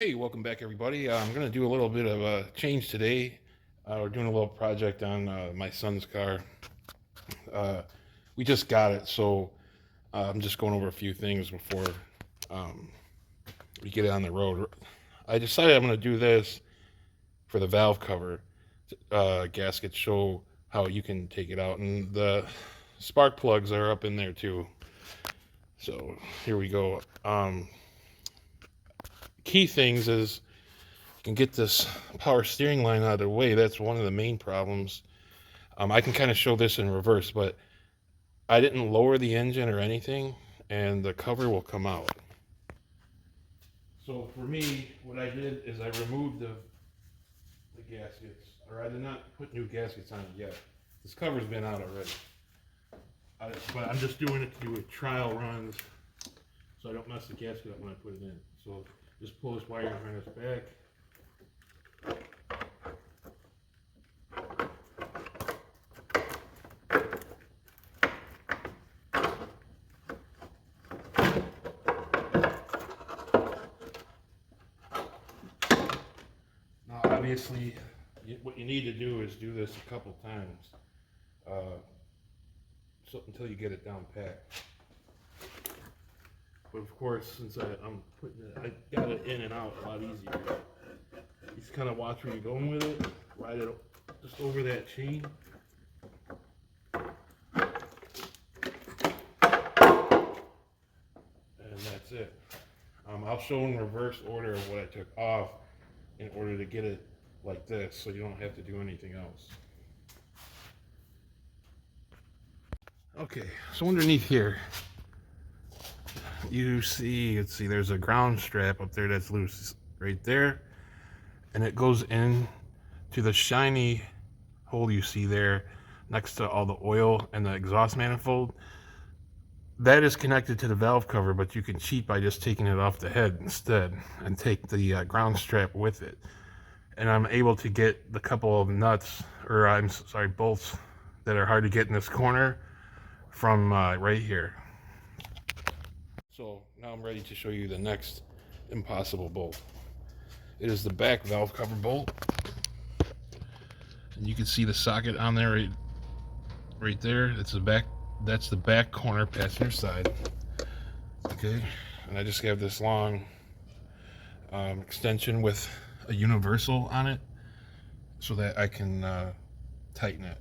Hey, welcome back, everybody. I'm going to do a little bit of a change today. We're doing a little project on my son's car. Uh, we just got it, so I'm just going over a few things before um, we get it on the road. I decided I'm going to do this for the valve cover gasket, show how you can take it out. And the spark plugs are up in there too. So here we go. Key things is can get this power steering line out of the way. That's one of the main problems. I can kind of show this in reverse, but I didn't lower the engine or anything, and the cover will come out. So for me, what I did is I removed the gaskets, or I did not put new gaskets on it yet. This cover's been out already. But I'm just doing it to do trial runs so I don't mess the gasket up when I put it in. So just pull this wire harness back. Now, obviously, what you need to do is do this a couple times until you get it down pat. But of course, since I'm putting it, I got it in and out a lot easier. You just kind of watch where you're going with it, ride it just over that chain. And that's it. I'll show in reverse order of what I took off in order to get it like this, so you don't have to do anything else. Okay, so underneath here, let's see, there's a ground strap up there that's loose right there, and it goes in to the shiny hole you see there next to all the oil and the exhaust manifold. That is connected to the valve cover, but you can cheat by just taking it off the head instead and take the ground strap with it. And I'm able to get the couple of nuts, or I'm sorry, bolts that are hard to get in this corner from right here. So now I'm ready to show you the next impossible bolt. It is the back valve cover bolt. And you can see the socket on there right there. That's the back corner passenger side. Okay, and I just have this long extension with a universal on it so that I can tighten it.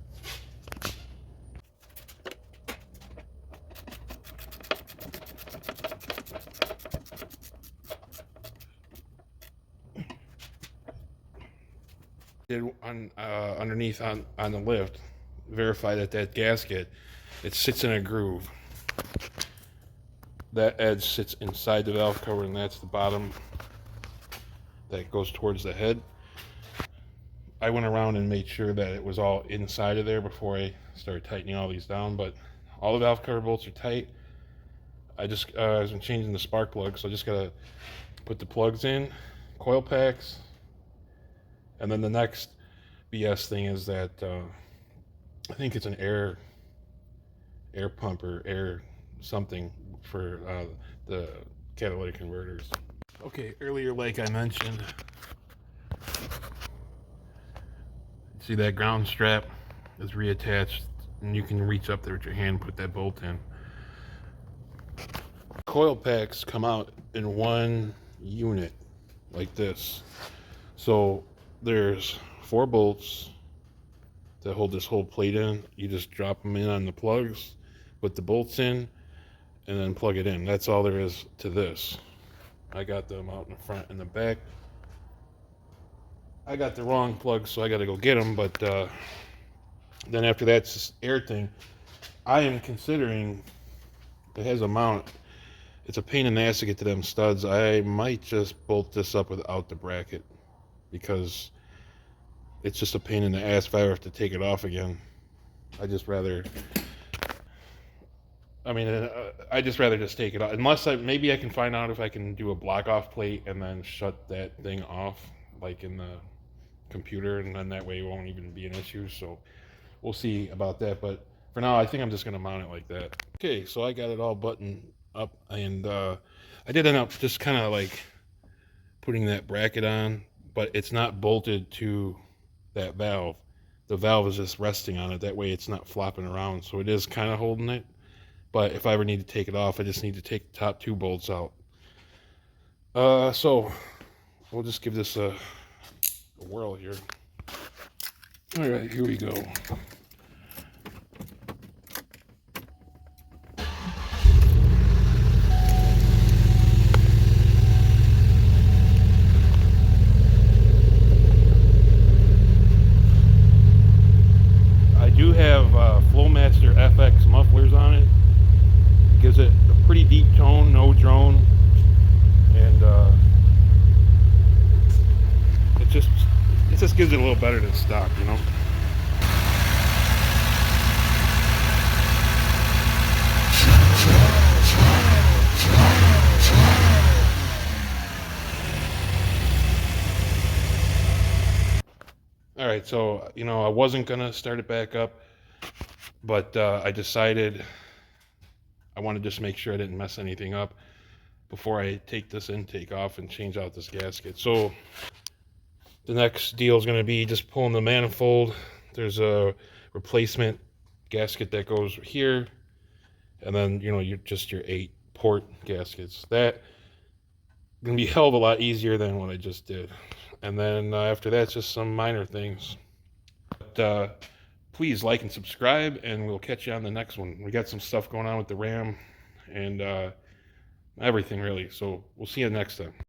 Underneath on the lift, verify that gasket, it sits in a groove. That edge sits inside the valve cover, and that's the bottom that goes towards the head. I went around and made sure that it was all inside of there before I started tightening all these down, but all the valve cover bolts are tight. I was changing the spark plugs, so I just gotta put the plugs in, coil packs, and then the next BS thing is that I think it's an air pump or air something for the catalytic converters. Okay, earlier, like I mentioned, see that ground strap is reattached, and you can reach up there with your hand and put that bolt in. Coil packs come out in one unit like this. So there's 4 bolts that hold this whole plate in. You just drop them in on the plugs, put the bolts in, and then plug it in. That's all there is to this. I got them out in the front and the back. I got the wrong plugs, so I got to go get them. But then after that, it's this air thing. I am considering, it has a mount. It's a pain in the ass to get to them studs. I might just bolt this up without the bracket because it's just a pain in the ass if I have to take it off again. I just rather just take it off. Unless maybe I can find out if I can do a block off plate and then shut that thing off like in the computer, and then that way it won't even be an issue. So we'll see about that. But for now, I think I'm just going to mount it like that. Okay, so I got it all buttoned up, and I did end up just kind of like putting that bracket on, but it's not bolted to that valve. The valve is just resting on it. That way it's not flopping around. So it is kind of holding it. But if I ever need to take it off, I just need to take the top 2 bolts out. So we'll just give this a whirl here. All right, here we go. I do have Flowmaster FX mufflers on it. It gives it a pretty deep tone, no drone, and it just gives it a little better than stock, you know. All right, so you know I wasn't gonna start it back up, but I decided I want to just make sure I didn't mess anything up before I take this intake off and change out this gasket. So the next deal is going to be just pulling the manifold. There's a replacement gasket that goes here, and then you know your 8 port gaskets. That going to be held a lot easier than what I just did. And then after that, it's just some minor things. But please like and subscribe, and we'll catch you on the next one. We got some stuff going on with the RAM and everything really. So we'll see you next time.